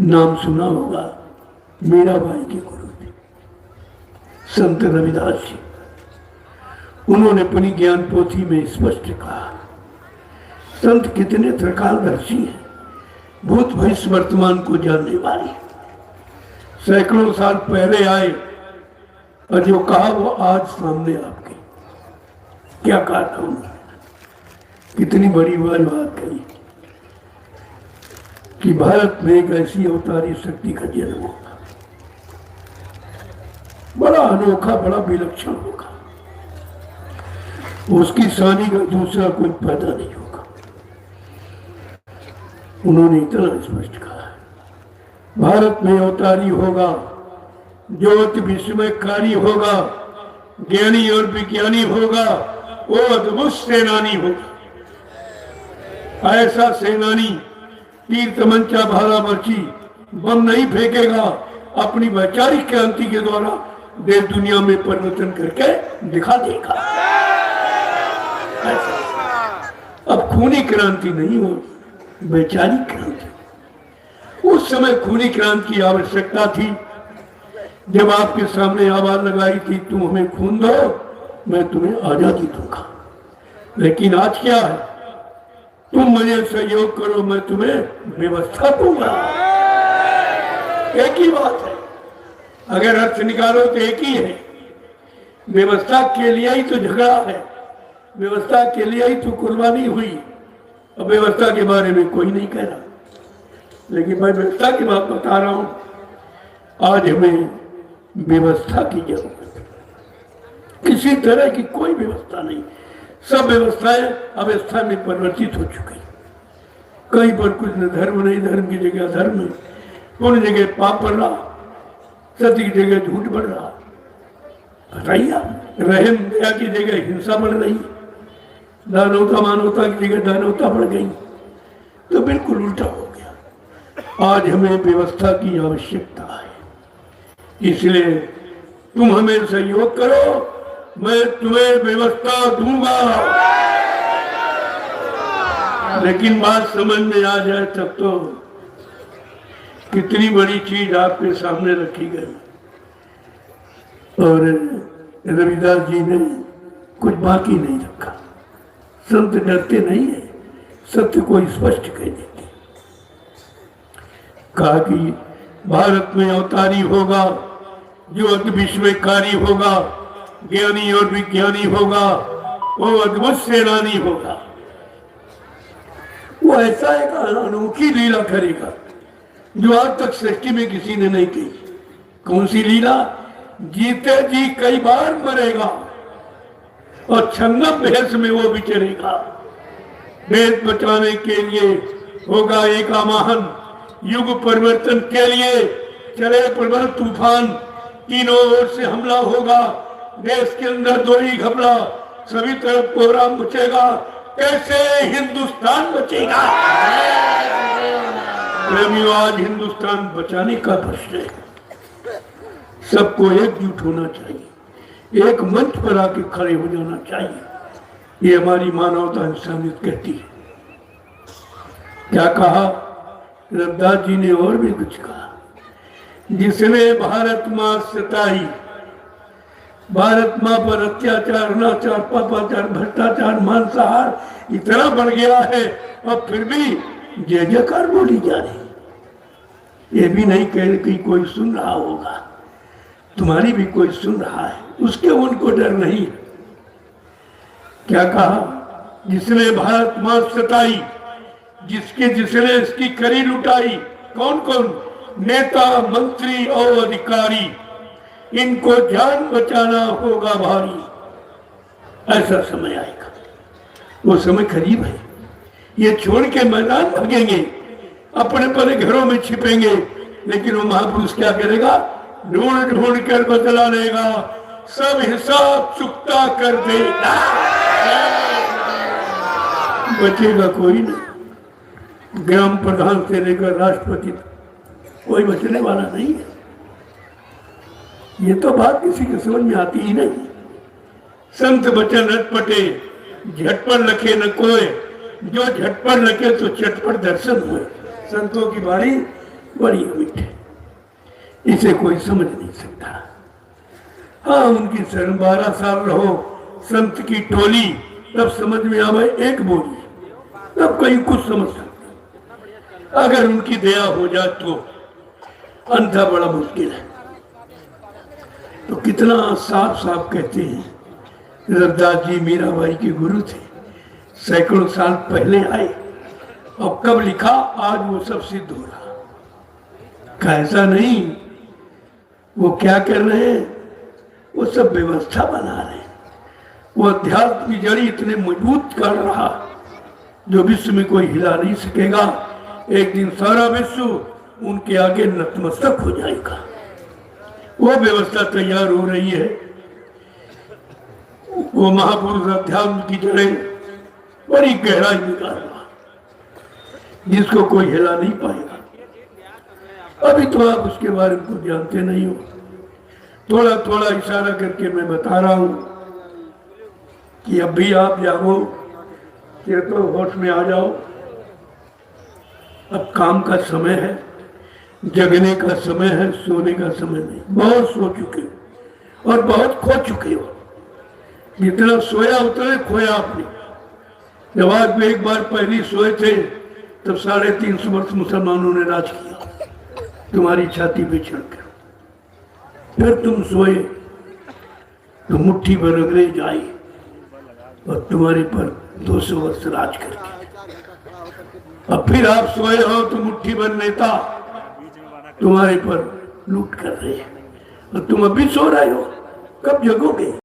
नाम सुना होगा, मीराबाई के गुरु थे संत रविदास जी। उन्होंने अपनी ज्ञान पोथी में स्पष्ट कहा, संत कितने त्रिकालदर्शी हैं, भूत भविष्य वर्तमान को जानने वाले। सैकड़ों साल पहले आए और जो कहा वो आज सामने आपके। क्या कहा था उन्होंने? कितनी बड़ी बात कही कि भारत में एक ऐसी अवतारी शक्ति का जन्म होगा, बड़ा अनोखा, बड़ा विलक्षण होगा, उसकी शानी का दूसरा कोई पैदा नहीं होगा। उन्होंने इतना स्पष्ट कहा, भारत में अवतारी होगा जो अति विस्मयकारी होगा, ज्ञानी और विज्ञानी होगा, वो अद्भुत सेनानी होगा। ऐसा सेनानी तीर तमंचा भाला बर्ची बम नहीं फेंकेगा, अपनी वैचारिक क्रांति के द्वारा देश दुनिया में परिवर्तन करके दिखा देगा। ऐसा अब खूनी क्रांति नहीं हो, वैचारिक क्रांति। उस समय खूनी क्रांति की आवश्यकता थी जब आपके सामने आवाज लगाई थी, तुम हमें खून दो, मैं तुम्हें आजादी दूंगा। लेकिन आज क्या है, तुम मुझे सहयोग करो, मैं तुम्हें व्यवस्था दूंगा। एक ही बात है, अगर अर्थ निकालो तो एक ही है। व्यवस्था के लिए ही तो झगड़ा है, व्यवस्था के लिए ही तो कुर्बानी हुई। अब व्यवस्था के बारे में कोई नहीं कह रहा, लेकिन मैं व्यवस्था की बात बता रहा हूं। आज हमें व्यवस्था की जरूरत है, किसी तरह की कोई व्यवस्था नहीं। सब व्यवस्थाएं अव्यवस्था में परिवर्तित हो चुकी। कहीं पर कुछ न धर्म नहीं, धर्म की जगह धर्म है, पुण्य जगह पाप बढ़ रहा, सत्य की जगह झूठ बढ़ रहा, बताइए। रहम दया की जगह हिंसा बढ़ रही, दानवता मानवता की जगह दानवता बढ़ गई, तो बिल्कुल उल्टा हो गया। आज हमें व्यवस्था की आवश्यकता है, इसलिए तुम हमें सहयोग करो, मैं तुम्हें व्यवस्था दूंगा। लेकिन बात समझ में आ जाए तब तो कितनी बड़ी चीज आपके सामने रखी गई। और रविदास जी ने कुछ बाकी नहीं रखा। संत डरते नहीं है, सत्य को स्पष्ट कह देते। कहा कि भारत में अवतारी होगा जो अति विस्मयकारी होगा, ज्ञानी और विज्ञानी होगा, वो अद्भुत सेनानी होगा। वो ऐसा एक अनोखी लीला करेगा जो आज तक सृष्टि में किसी ने नहीं की। कौन सी लीला? जीते जी कई बार मरेगा और छंगम भेष में वो विचरेगा। देश बचाने के लिए होगा एक आवाहन, युग परिवर्तन के लिए चले प्रबल तूफान, तीनों ओर से हमला होगा, देश के अंदर दो ही घबरा, सभी तरफ कोहरा मचेगा, कैसे हिंदुस्तान बचेगा। प्रेमियों, आज हिंदुस्तान बचाने का प्रश्न है। सबको एकजुट होना चाहिए, एक मंच पर आके खड़े हो जाना चाहिए। ये हमारी मानवता इंसानियत कहती है। क्या कहा रविदास जी ने? और भी कुछ कहा, जिसने भारत माँ सताई, भारत माँ पर अत्याचार, अनाचार, पापाचार, भ्रष्टाचार, मांसाहार इतना बढ़ गया है और फिर भी जय जयकार बोली जा रही। ये भी नहीं कह कि कोई सुन रहा होगा, तुम्हारी भी कोई सुन रहा है, उसके उनको डर नहीं। क्या कहा? जिसने भारत माँ सताई, जिसने इसकी करी लुटाई। कौन कौन? नेता, मंत्री और अधिकारी, इनको जान बचाना होगा भारी। ऐसा समय आएगा, वो समय करीब है। ये छोड़ के मैदान भागेंगे, अपने अपने घरों में छिपेंगे, लेकिन वो महापुरुष क्या करेगा? ढूंढ ढूंढ कर बदला लेगा, सब हिसाब चुकता कर देगा। बचेगा कोई नहीं। ग्राम प्रधान से लेकर राष्ट्रपति कोई बचने वाला नहीं है। ये तो बात किसी के समझ में आती ही नहीं। संत बचन अटपटे, झटपट लखे न कोय, जो झटपट लखे तो चटपट दर्शन हुए। संतों की बाणी बड़ी अमिट है, इसे कोई समझ नहीं सकता। हाँ, उनकी शरण 12 साल रहो संत की टोली, तब समझ में आवे एक बोली, तब कहीं कुछ समझ सकते। अगर उनकी दया हो जाए तो अंधा बड़ा मुश्किल है। तो कितना साफ साफ कहते हैं। रविदास जी मीराबाई के गुरु थे, सैकड़ों साल पहले आए और कब लिखा, आज वो सब सिद्ध हो रहा। कैसा नहीं, वो क्या कर रहे हैं, वो सब व्यवस्था बना रहे हैं। वो अध्यात्म की जड़ी इतने मजबूत कर रहा जो विश्व में कोई हिला नहीं सकेगा। एक दिन सारा विश्व उनके आगे नतमस्तक हो जाएगा। वो व्यवस्था तैयार हो रही है। वो महापुरुष अध्यात्म की जड़ें बड़ी गहराई में डाल रहा, जिसको कोई हिला नहीं पाएगा। अभी तो आप उसके बारे में कुछ जानते नहीं हो, थोड़ा थोड़ा इशारा करके मैं बता रहा हूं कि अब भी आप जागो, ये तो होश में आ जाओ। अब काम का समय है, जगने का समय है, सोने का समय नहीं। बहुत सो चुके हो और बहुत खो चुके हो। जितना सोया उतना खोया आपने। जब आज भी एक बार पहले सोए थे तब 350 वर्ष मुसलमानों ने राज किया तुम्हारी छाती पे चढ़कर। फिर तुम सोए तो मुट्ठी भर अंग्रेज आए और तुम्हारे पर 200 वर्ष राज करके। अब फिर आप सोए हो तो मुट्ठी भर नेता तुम्हारे पर लूट कर रहे हैं और तुम अभी सो रहे हो। कब जगोगे?